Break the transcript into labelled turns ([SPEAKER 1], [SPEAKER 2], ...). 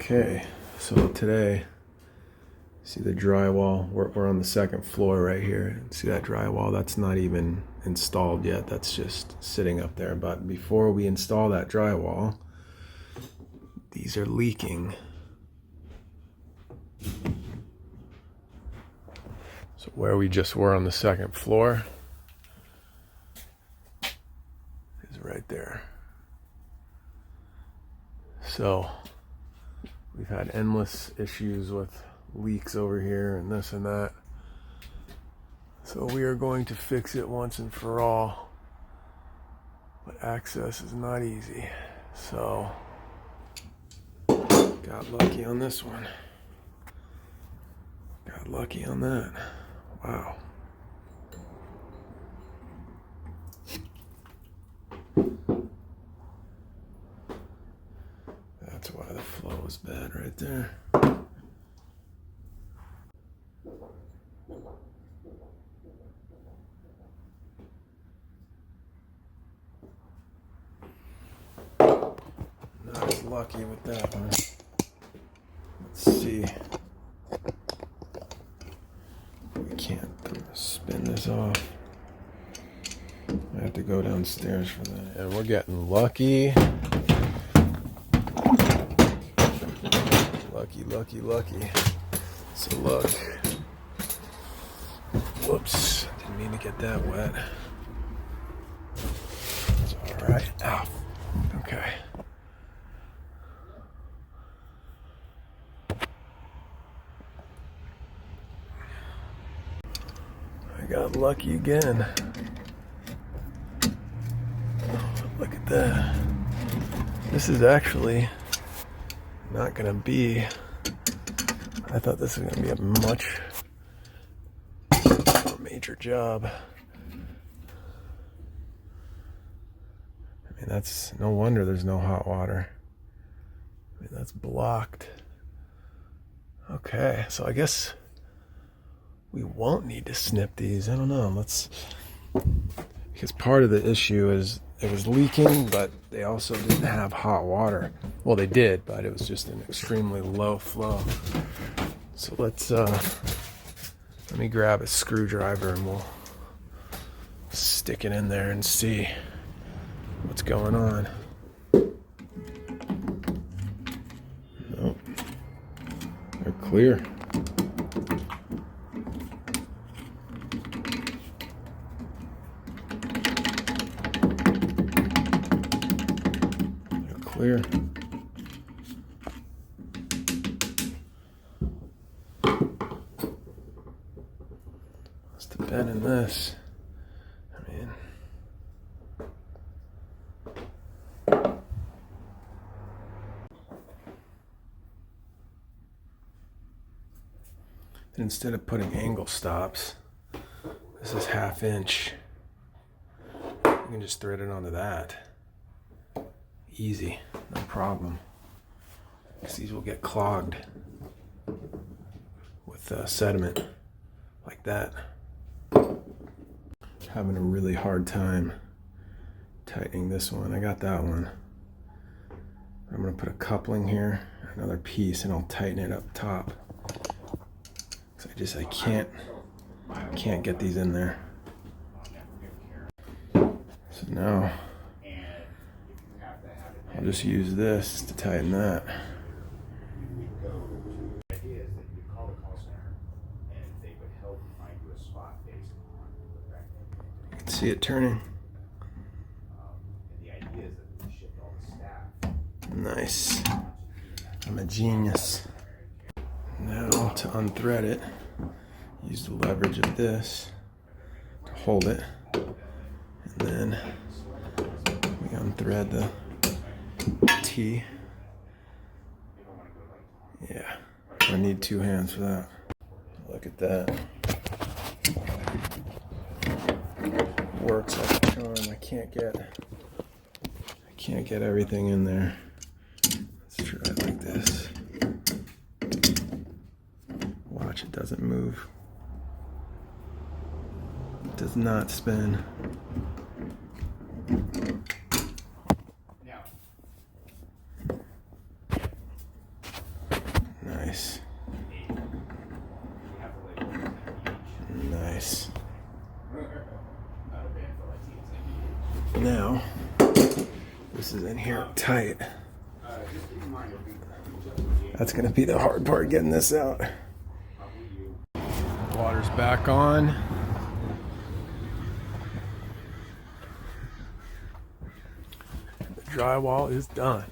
[SPEAKER 1] Okay, so today, see the drywall, we're on the second floor right here. See that drywall? That's not even installed yet, that's just sitting up there. But before we install that drywall, these are leaking. So where we just were on the second floor is right there. So we've had endless issues with leaks over here and this and that. So we are going to fix it once and for all. But access is not easy. So got lucky on this one. Got lucky on that. Wow. That's why the flow is bad right there. Not as lucky with that one. Let's see. We can't spin this off. I have to go downstairs for that. And we're getting lucky. Lucky. So look. Whoops. Didn't mean to get that wet. It's alright. Ow. Okay. I got lucky again. Look at that. This is actually not gonna be, I thought this was gonna be a much more major job. I mean, that's no wonder there's no hot water. I mean, that's blocked. Okay, so I guess we won't need to snip these. I don't know, because part of the issue is it was leaking, but they also didn't have hot water. Well, they did, but it was just an extremely low flow. So let me grab a screwdriver and we'll stick it in there and see what's going on. Nope. They're clear. Clear. Must have been in this. I mean, and instead of putting angle stops, this is 1/2 inch. You can just thread it onto that. Easy, no problem. Because these will get clogged with sediment like that. Having a really hard time tightening this one. I got that one. I'm gonna put a coupling here, another piece, and I'll tighten it up top. So I can't get these in there. So now I'll just use this to tighten that. You can see it turning. Nice. I'm a genius. Now to unthread it, use the leverage of this to hold it. And then we unthread the T. Yeah, I need 2 hands for that. Look at that. Works like a charm. I can't get everything in there. Let's try it like this. Watch, it doesn't move. It does not spin. Nice. Nice. Now, this is in here tight. That's going to be the hard part, getting this out. Water's back on. The drywall is done.